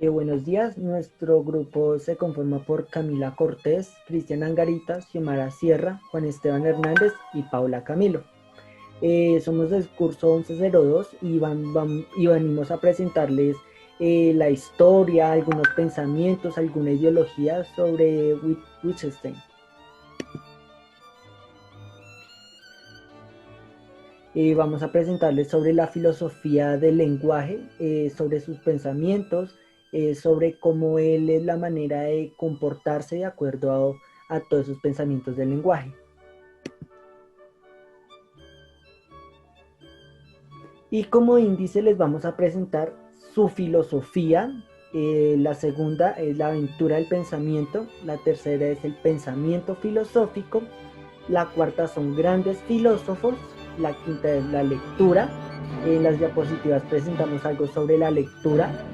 Buenos días, nuestro grupo se conforma por Camila Cortés, Cristian Angarita, Xiomara Sierra, Juan Esteban Hernández y Paula Camilo. Somos del curso 1102 y, y venimos a presentarles la historia, algunos pensamientos, alguna ideología sobre Wittgenstein. Vamos a presentarles sobre la filosofía del lenguaje, sobre sus pensamientos, sobre cómo él es la manera de comportarse de acuerdo a todos esos pensamientos del lenguaje. Y como índice les vamos a presentar su filosofía. La segunda es la aventura del pensamiento, la tercera es el pensamiento filosófico, la cuarta son grandes filósofos, la quinta es la lectura. En las diapositivas presentamos algo sobre la lectura,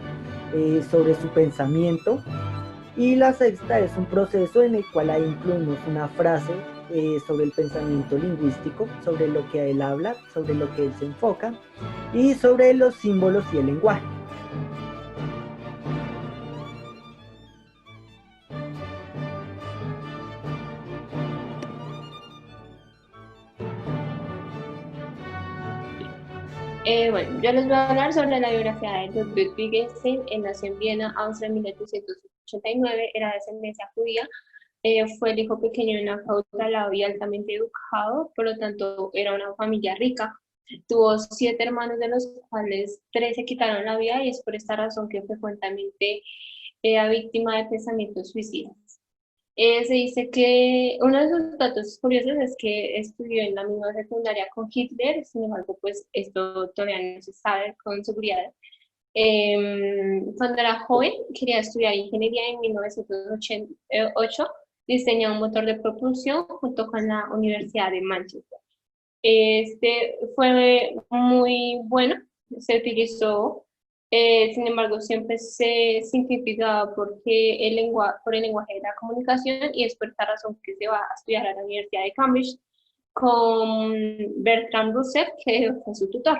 sobre su pensamiento. Y la sexta es un proceso en el cual ahí incluimos una frase sobre el pensamiento lingüístico, sobre lo que él habla, sobre lo que él se enfoca y sobre los símbolos y el lenguaje. Bueno, yo les voy a hablar sobre la biografía de Ludwig Wittgenstein. Él nació en Viena, Austria, en 1889, era de descendencia judía, fue el hijo pequeño de una acaudalado y altamente educado, por lo tanto era una familia rica. Tuvo 7 hermanos, de los cuales 3 se quitaron la vida, y es por esta razón que frecuentemente era víctima de pensamientos suicidas. Se dice que uno de sus datos curiosos es que estudió en la misma secundaria con Hitler. Sin embargo, pues esto todavía no se sabe con seguridad. Cuando era joven quería estudiar ingeniería. En 1908 diseñó un motor de propulsión junto con la Universidad de Manchester. Este fue muy bueno, se utilizó, sin embargo, siempre se simplificaba por el lenguaje de la comunicación, y es por esta razón que se va a estudiar a la Universidad de Cambridge con Bertrand Russell, que fue su tutor.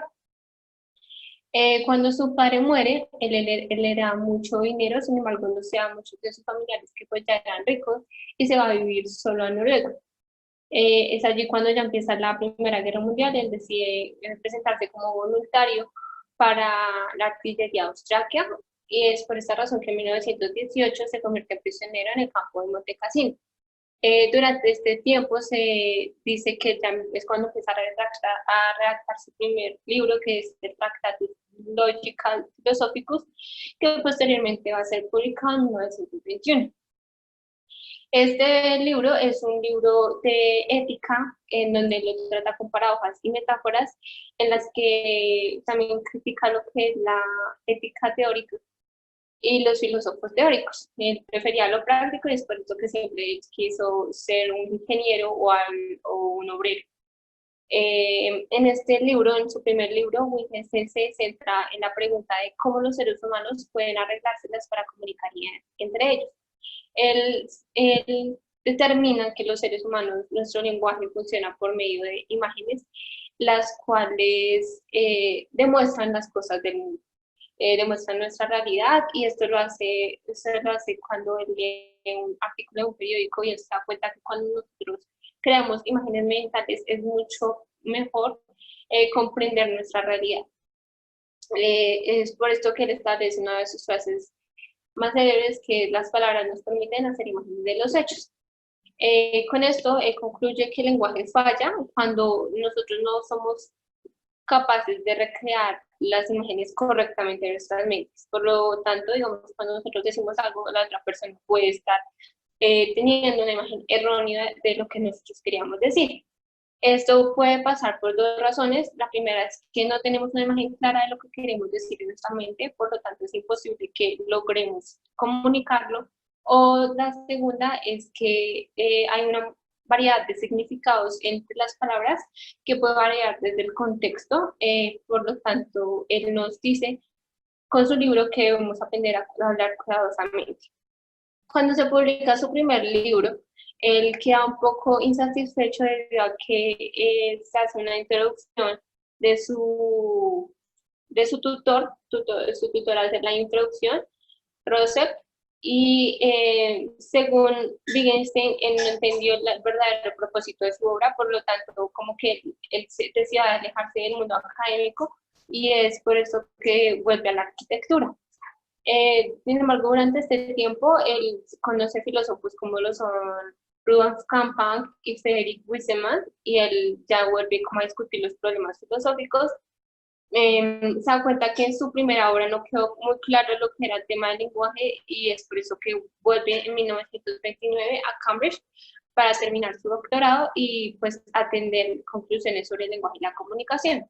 Cuando su padre muere, él era mucho dinero. Sin embargo, no se da muchos de sus familiares, que pues ya eran ricos, y se va a vivir solo a Noruega. Es allí cuando ya empieza la Primera Guerra Mundial. Él decide presentarse como voluntario para la artillería austriaca, y es por esta razón que en 1918 se convierte prisionero en el campo de Monte Cassino. Durante este tiempo se dice que ya es cuando empieza a redactar su primer libro, que es el Tractatus Logical Philosophicus, que posteriormente va a ser publicado en 1921. Este libro es un libro de ética, en donde lo trata con paradojas y metáforas, en las que también critica lo que es la ética teórica y los filósofos teóricos. Él prefería lo práctico, y es por eso que siempre quiso ser un ingeniero o un obrero. En este libro, en su primer libro, Wittgenstein se centra en la pregunta de cómo los seres humanos pueden arreglárselas para comunicar entre ellos. Él determina que los seres humanos, nuestro lenguaje funciona por medio de imágenes, las cuales demuestran las cosas del mundo, demuestran nuestra realidad. Y esto lo hace cuando él lee un artículo de un periódico, y él se da cuenta que cuando nosotros creamos imágenes mentales es mucho mejor comprender nuestra realidad. Es por esto que él establece una de sus frases más célebres, que las palabras nos permiten hacer imágenes de los hechos. Con esto concluye que el lenguaje falla cuando nosotros no somos capaces de recrear las imágenes correctamente en nuestras mentes. Por lo tanto, digamos, cuando nosotros decimos algo, la otra persona puede estar teniendo una imagen errónea de lo que nosotros queríamos decir. Esto puede pasar por 2 razones. La primera es que no tenemos una imagen clara de lo que queremos decir en nuestra mente, por lo tanto es imposible que logremos comunicarlo. O la segunda es que hay una variedad de significados entre las palabras, que puede variar desde el contexto. Por lo tanto, él nos dice con su libro que debemos aprender a hablar cuidadosamente. Cuando se publica su primer libro, él queda un poco insatisfecho debido a que se hace una introducción de su tutor, su tutor hace la introducción, Russell, y según Wittgenstein, él no entendió el verdadero propósito de su obra, por lo tanto, como que él decía alejarse del mundo académico, y es por eso que vuelve a la arquitectura. Sin embargo, durante este tiempo, él conoce filósofos como lo son Rudolf Kampmann y Frederick Wiseman, y él ya vuelve como a discutir los problemas filosóficos. Se da cuenta que en su primera obra no quedó muy claro lo que era el tema del lenguaje, y es por eso que vuelve en 1929 a Cambridge para terminar su doctorado y pues atender conclusiones sobre el lenguaje y la comunicación.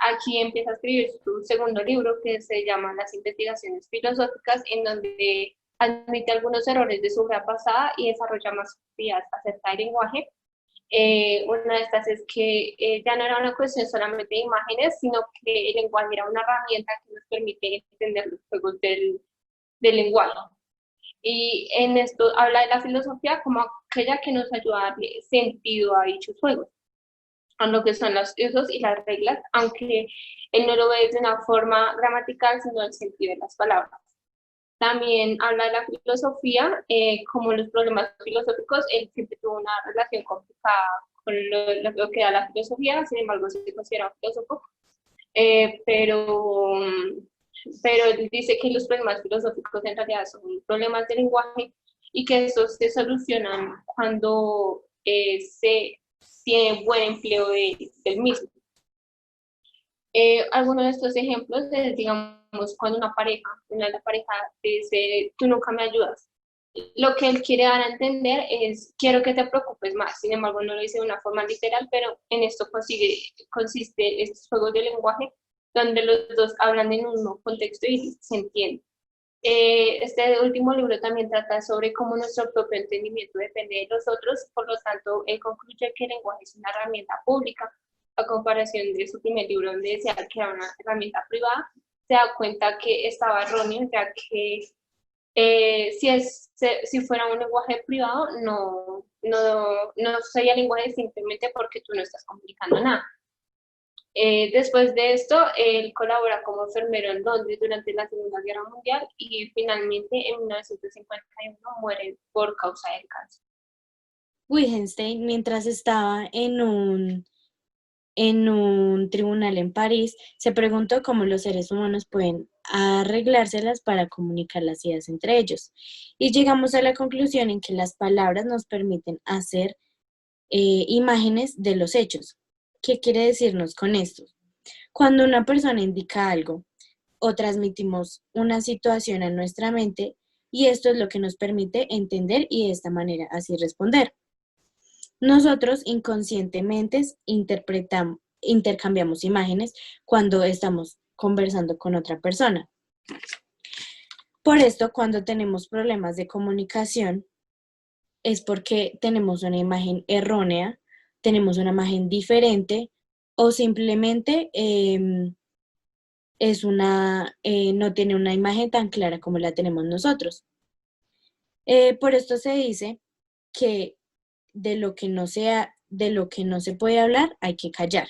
Aquí empieza a escribir su segundo libro, que se llama Las investigaciones filosóficas, en donde admite algunos errores de su vida pasada y desarrolla más teorías acerca del lenguaje. Una de estas es que ya no era una cuestión solamente de imágenes, sino que el lenguaje era una herramienta que nos permite entender los juegos del lenguaje. Y en esto habla de la filosofía como aquella que nos ayuda a darle sentido a dichos juegos, a lo que son los usos y las reglas, aunque él no lo ve de una forma gramatical, sino el sentido de las palabras. También habla de la filosofía, como los problemas filosóficos, él siempre tuvo una relación complicada con lo que era la filosofía, sin embargo se considera un filósofo, eh, pero, pero él dice que los problemas filosóficos en realidad son problemas de lenguaje y que estos se solucionan cuando se tiene buen empleo del mismo. Algunos de estos ejemplos es, digamos, cuando una de las parejas dice, tú nunca me ayudas. Lo que él quiere dar a entender es, quiero que te preocupes más. Sin embargo, no lo dice de una forma literal, pero en esto consiste estos juegos de lenguaje, donde los dos hablan en un mismo contexto y se entienden. Este último libro también trata sobre cómo nuestro propio entendimiento depende de los otros, por lo tanto, él concluye que el lenguaje es una herramienta pública, a comparación de su primer libro, donde decía que era una herramienta privada. Se da cuenta que estaba erróneo, ya que si fuera un lenguaje privado, no sería lenguaje simplemente porque tú no estás comunicando nada. Después de esto, él colabora como enfermero en Londres durante la Segunda Guerra Mundial y finalmente en 1951 muere por causa del cáncer. Wittgenstein, mientras estaba en un tribunal en París, se preguntó cómo los seres humanos pueden arreglárselas para comunicar las ideas entre ellos. Y llegamos a la conclusión en que las palabras nos permiten hacer imágenes de los hechos. ¿Qué quiere decirnos con esto? Cuando una persona indica algo o transmitimos una situación a nuestra mente, y esto es lo que nos permite entender y de esta manera así responder. Nosotros inconscientemente intercambiamos imágenes cuando estamos conversando con otra persona. Por esto, cuando tenemos problemas de comunicación, es porque tenemos una imagen errónea, tenemos una imagen diferente o simplemente no tiene una imagen tan clara como la tenemos nosotros. Por esto se dice que de lo que no se puede hablar hay que callar.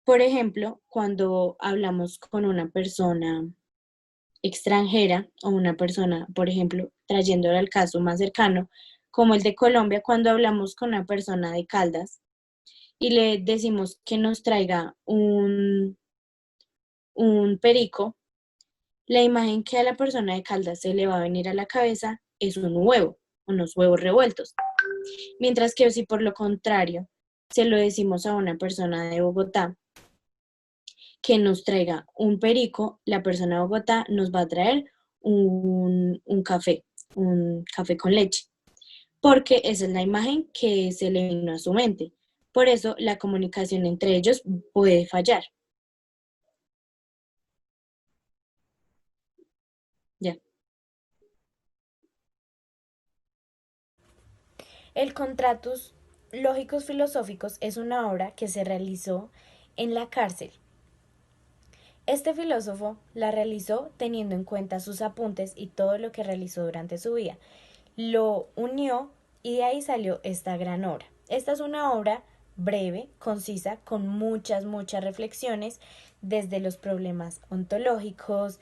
Por ejemplo, cuando hablamos con una persona extranjera o una persona, por ejemplo, trayéndolo al caso más cercano, como el de Colombia, cuando hablamos con una persona de Caldas y le decimos que nos traiga un perico, la imagen que a la persona de Caldas se le va a venir a la cabeza es un huevo, unos huevos revueltos. Mientras que si por lo contrario se lo decimos a una persona de Bogotá que nos traiga un perico, la persona de Bogotá nos va a traer un café con leche, porque esa es la imagen que se le vino a su mente. Por eso la comunicación entre ellos puede fallar. Ya. El Contratus Lógicos Filosóficos es una obra que se realizó en la cárcel. Este filósofo la realizó teniendo en cuenta sus apuntes y todo lo que realizó durante su vida. Lo unió y de ahí salió esta gran obra. Esta es una obra breve, concisa, con muchas reflexiones desde los problemas ontológicos,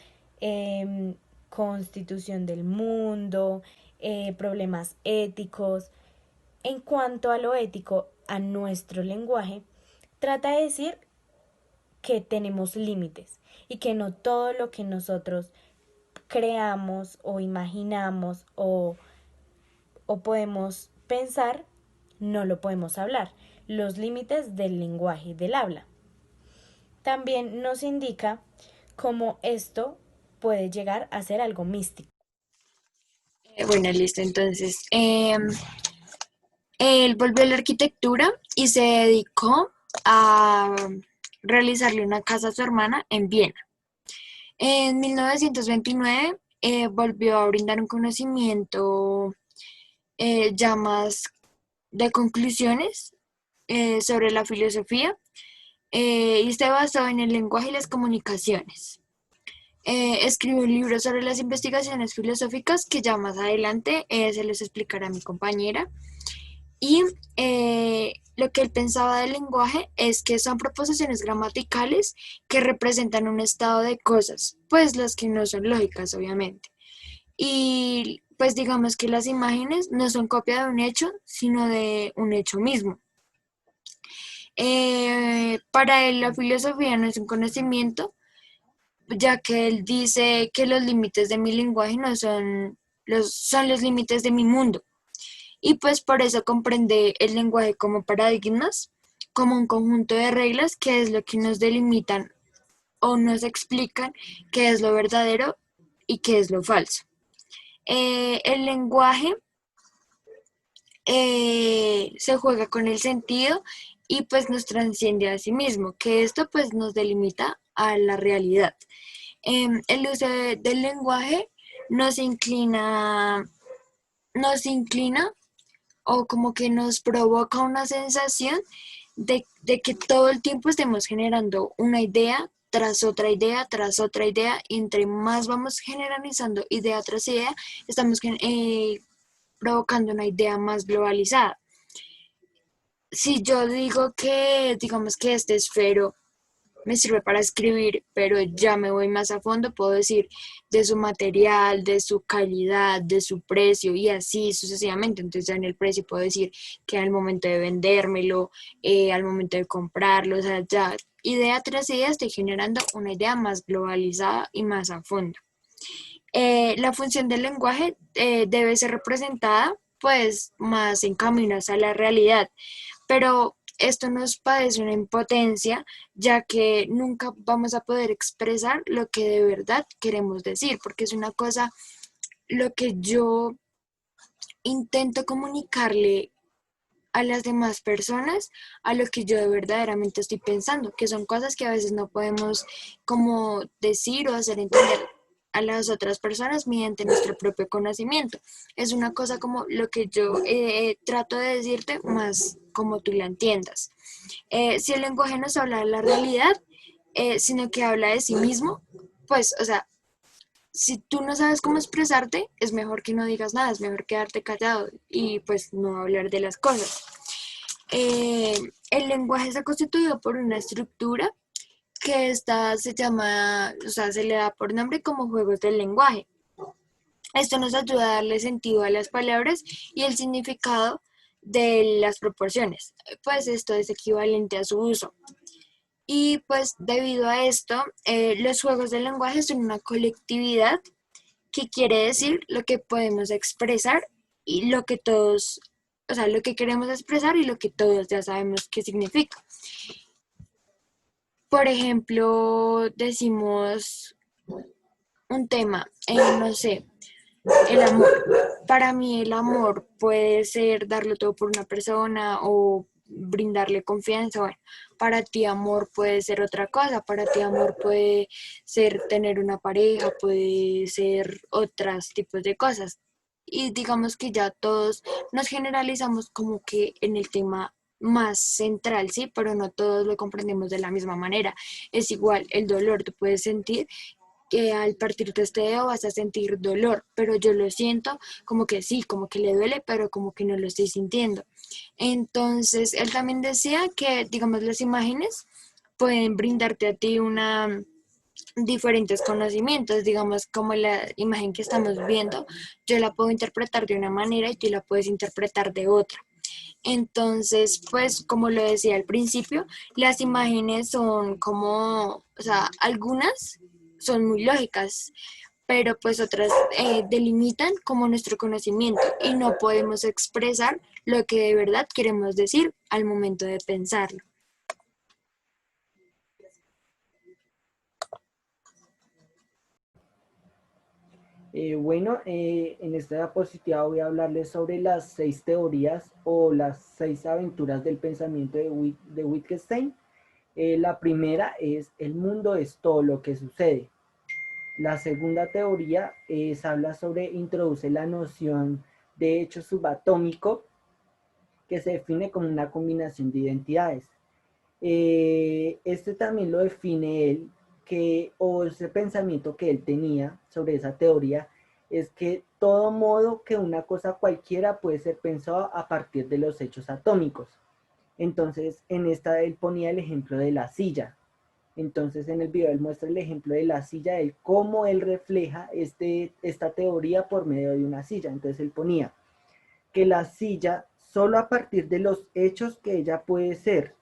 constitución del mundo, problemas éticos. En cuanto a lo ético, a nuestro lenguaje, trata de decir que tenemos límites y que no todo lo que nosotros creamos o imaginamos o podemos pensar, no lo podemos hablar. Los límites del lenguaje, del habla. También nos indica cómo esto puede llegar a ser algo místico. Bueno, listo. Entonces, él volvió a la arquitectura y se dedicó a realizarle una casa a su hermana en Viena. En 1929 volvió a brindar un conocimiento ya más de conclusiones sobre la filosofía y se basó en el lenguaje y las comunicaciones. Escribió un libro sobre las investigaciones filosóficas que ya más adelante se los explicará mi compañera. Y lo que él pensaba del lenguaje es que son proposiciones gramaticales que representan un estado de cosas, pues las que no son lógicas, obviamente. Y pues digamos que las imágenes no son copia de un hecho, sino de un hecho mismo. Para él la filosofía no es un conocimiento, ya que él dice que los límites de mi lenguaje no son los límites de mi mundo. Y pues por eso comprende el lenguaje como paradigmas, como un conjunto de reglas que es lo que nos delimitan o nos explican qué es lo verdadero y qué es lo falso. El lenguaje se juega con el sentido y pues nos trasciende a sí mismo, que esto pues nos delimita a la realidad. El uso del lenguaje nos inclina o como que nos provoca una sensación de que todo el tiempo estemos generando una idea tras otra idea, tras otra idea, y entre más vamos generalizando idea tras idea, estamos provocando una idea más globalizada. Si yo digo que, digamos que este esfero me sirve para escribir, pero ya me voy más a fondo, puedo decir de su material, de su calidad, de su precio y así sucesivamente. Entonces ya en el precio puedo decir que al momento de vendérmelo, al momento de comprarlo, o sea, ya idea tras idea estoy generando una idea más globalizada y más a fondo. La función del lenguaje debe ser representada pues más en camino hacia la realidad, pero esto nos padece una impotencia, ya que nunca vamos a poder expresar lo que de verdad queremos decir, porque es una cosa lo que yo intento comunicarle a las demás personas, a lo que yo verdaderamente estoy pensando, que son cosas que a veces no podemos como decir o hacer entender a las otras personas mediante nuestro propio conocimiento. Es una cosa como lo que yo trato de decirte, más como tú la entiendas. Si el lenguaje no se habla de la realidad, sino que habla de sí mismo, pues, o sea, si tú no sabes cómo expresarte, es mejor que no digas nada, es mejor quedarte callado y pues no hablar de las cosas. El lenguaje está constituido por una estructura que esta se llama, o sea, se le da por nombre como juegos del lenguaje. Esto nos ayuda a darle sentido a las palabras y el significado de las proporciones, pues esto es equivalente a su uso. Y pues debido a esto, los juegos del lenguaje son una colectividad que quiere decir lo que podemos expresar y lo que todos, o sea, lo que queremos expresar y lo que todos ya sabemos qué significa. Por ejemplo, decimos un tema, no sé, el amor. Para mí el amor puede ser darlo todo por una persona o brindarle confianza. Bueno, para ti amor puede ser otra cosa, para ti amor puede ser tener una pareja, puede ser otros tipos de cosas. Y digamos que ya todos nos generalizamos como que en el tema más central, ¿sí? Pero no todos lo comprendemos de la misma manera. Es igual el dolor, tú puedes sentir que al partirte este dedo vas a sentir dolor, pero yo lo siento como que sí, como que le duele, pero como que no lo estoy sintiendo. Entonces, él también decía que, digamos, las imágenes pueden brindarte a ti una diferentes conocimientos, digamos, como la imagen que estamos viendo, yo la puedo interpretar de una manera y tú la puedes interpretar de otra. Entonces, pues como lo decía al principio, las imágenes son como, o sea, algunas son muy lógicas, pero pues otras delimitan como nuestro conocimiento y no podemos expresar lo que de verdad queremos decir al momento de pensarlo. En esta diapositiva voy a hablarles sobre las 6 teorías o las 6 aventuras del pensamiento de Wittgenstein. La primera es: el mundo es todo lo que sucede. La segunda teoría introduce la noción de hecho subatómico, que se define como una combinación de identidades. Este también lo define él, o ese pensamiento que él tenía sobre esa teoría, es que todo modo que una cosa cualquiera puede ser pensado a partir de los hechos atómicos. Entonces, en esta él ponía el ejemplo de la silla. Entonces, en el video él muestra el ejemplo de la silla, de cómo él refleja esta teoría por medio de una silla. Entonces, él ponía que la silla, solo a partir de los hechos que ella puede ser,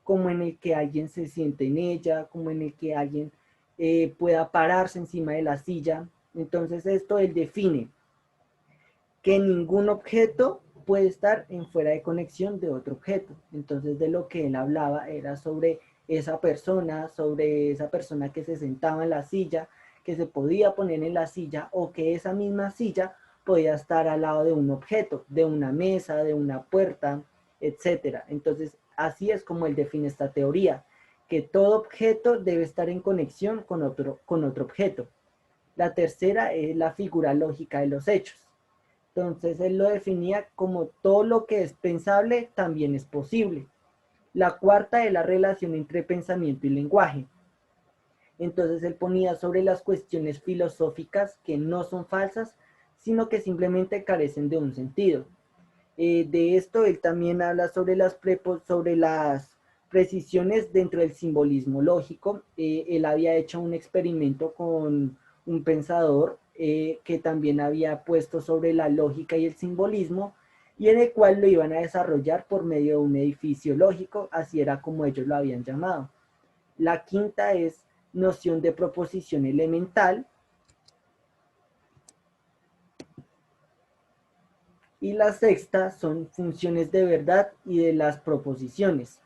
como en el que alguien se siente en ella, como en el que alguien pueda pararse encima de la silla. Entonces esto él define que ningún objeto puede estar en fuera de conexión de otro objeto. Entonces de lo que él hablaba era sobre esa persona que se sentaba en la silla, que se podía poner en la silla, o que esa misma silla podía estar al lado de un objeto, de una mesa, de una puerta, etcétera. Entonces así es como él define esta teoría, que todo objeto debe estar en conexión con otro objeto. La tercera es la figura lógica de los hechos. Entonces él lo definía como todo lo que es pensable también es posible. La cuarta es la relación entre pensamiento y lenguaje. Entonces él ponía sobre las cuestiones filosóficas que no son falsas, sino que simplemente carecen de un sentido. De esto él también habla sobre sobre las precisiones dentro del simbolismo lógico. Él había hecho un experimento con un pensador que también había puesto sobre la lógica y el simbolismo, y en el cual lo iban a desarrollar por medio de un edificio lógico, así era como ellos lo habían llamado. La quinta es noción de proposición elemental, y la sexta son funciones de verdad y de las proposiciones.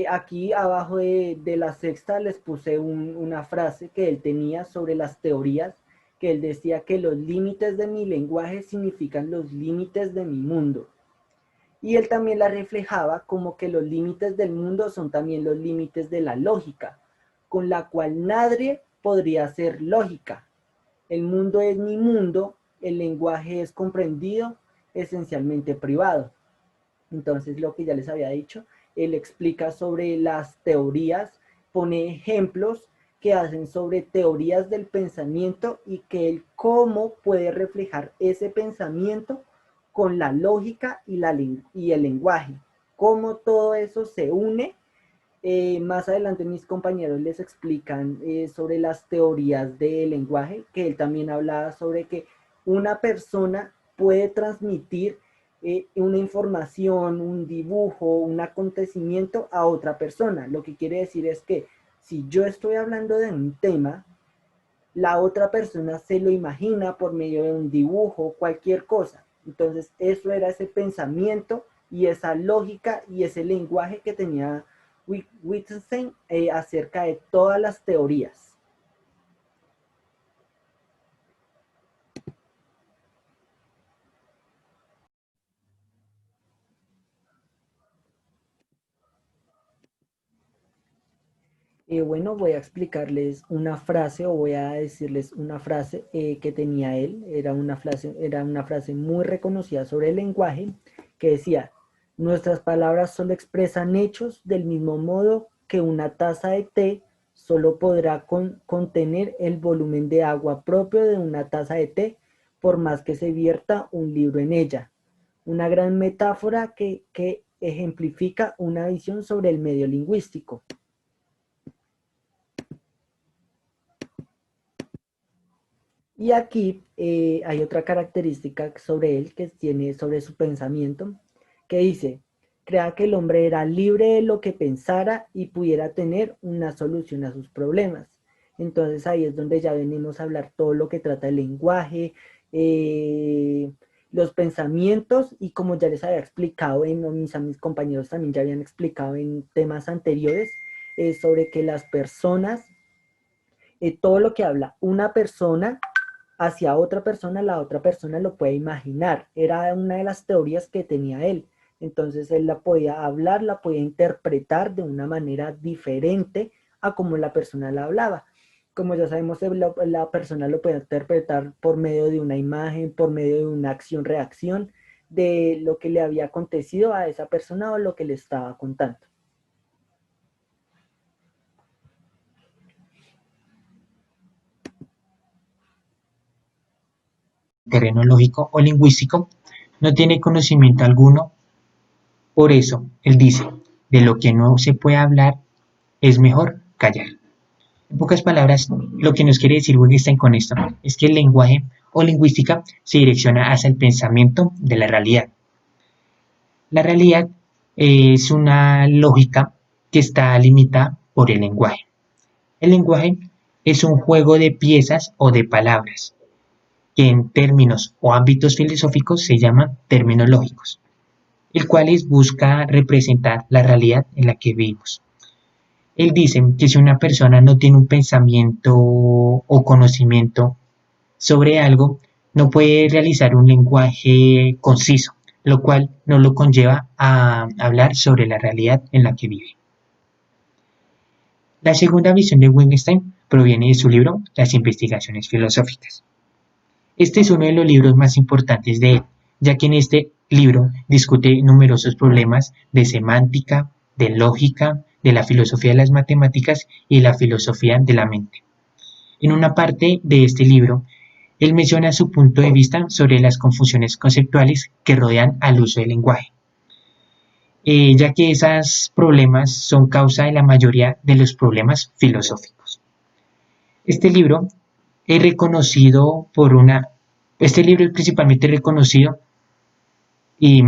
Aquí abajo de la sexta les puse una frase que él tenía sobre las teorías, que él decía que los límites de mi lenguaje significan los límites de mi mundo. Y él también la reflejaba como que los límites del mundo son también los límites de la lógica, con la cual nadie podría ser lógica. El mundo es mi mundo, el lenguaje es comprendido, esencialmente privado. Entonces, lo que ya les había dicho, él explica sobre las teorías, pone ejemplos que hacen sobre teorías del pensamiento y que él cómo puede reflejar ese pensamiento con la lógica y el lenguaje, cómo todo eso se une. Más adelante mis compañeros les explican sobre las teorías del lenguaje, que él también hablaba sobre que una persona puede transmitir una información, un dibujo, un acontecimiento a otra persona. Lo que quiere decir es que si yo estoy hablando de un tema, la otra persona se lo imagina por medio de un dibujo, cualquier cosa. Entonces eso era ese pensamiento y esa lógica y ese lenguaje que tenía Wittgenstein acerca de todas las teorías. Voy a explicarles una frase o voy a decirles una frase que tenía él. Era una frase muy reconocida sobre el lenguaje que decía: nuestras palabras solo expresan hechos del mismo modo que una taza de té solo podrá contener el volumen de agua propio de una taza de té por más que se vierta un libro en ella. Una gran metáfora que ejemplifica una visión sobre el medio lingüístico. Y aquí hay otra característica sobre él que tiene sobre su pensamiento, que dice, crea que el hombre era libre de lo que pensara y pudiera tener una solución a sus problemas. Entonces ahí es donde ya venimos a hablar todo lo que trata el lenguaje, eh, los pensamientos y como ya les había explicado, mis compañeros también ya habían explicado en temas anteriores, sobre que las personas, todo lo que habla una persona hacia otra persona, la otra persona lo puede imaginar. Era una de las teorías que tenía él. Entonces él la podía hablar, la podía interpretar de una manera diferente a como la persona la hablaba. Como ya sabemos, la persona lo puede interpretar por medio de una imagen, por medio de una acción-reacción, de lo que le había acontecido a esa persona o lo que le estaba contando. Terreno lógico o lingüístico, no tiene conocimiento alguno. Por eso, él dice, de lo que no se puede hablar, es mejor callar. En pocas palabras, lo que nos quiere decir Wittgenstein con esto es que el lenguaje o lingüística se direcciona hacia el pensamiento de la realidad. La realidad es una lógica que está limitada por el lenguaje. El lenguaje es un juego de piezas o de palabras que en términos o ámbitos filosóficos se llaman términos lógicos, el cual busca representar la realidad en la que vivimos. Él dice que si una persona no tiene un pensamiento o conocimiento sobre algo, no puede realizar un lenguaje conciso, lo cual no lo conlleva a hablar sobre la realidad en la que vive. La segunda visión de Wittgenstein proviene de su libro Las investigaciones filosóficas. Este es uno de los libros más importantes de él, ya que en este libro discute numerosos problemas de semántica, de lógica, de la filosofía de las matemáticas y la filosofía de la mente. En una parte de este libro, él menciona su punto de vista sobre las confusiones conceptuales que rodean al uso del lenguaje, ya que esos problemas son causa de la mayoría de los problemas filosóficos. Este libro es reconocido este libro es principalmente reconocido y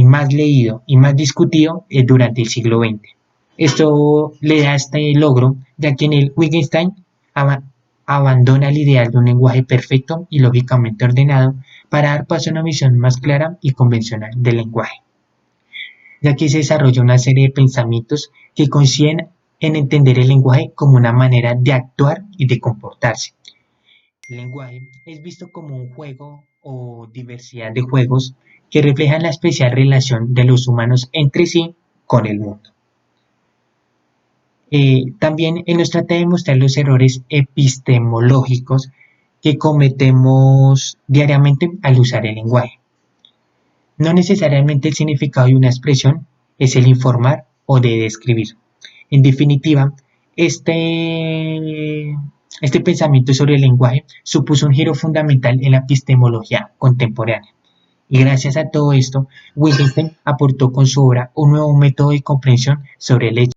más leído y más discutido durante el siglo XX. Esto le da este logro, ya que en el Wittgenstein abandona el ideal de un lenguaje perfecto y lógicamente ordenado para dar paso a una visión más clara y convencional del lenguaje, ya que se desarrolla una serie de pensamientos que coinciden en entender el lenguaje como una manera de actuar y de comportarse. El lenguaje es visto como un juego o diversidad de juegos que reflejan la especial relación de los humanos entre sí con el mundo. También él nos trata de mostrar los errores epistemológicos que cometemos diariamente al usar el lenguaje. No necesariamente el significado de una expresión es el informar o de describir. En definitiva, este pensamiento sobre el lenguaje supuso un giro fundamental en la epistemología contemporánea. Y gracias a todo esto, Wittgenstein aportó con su obra un nuevo método de comprensión sobre el hecho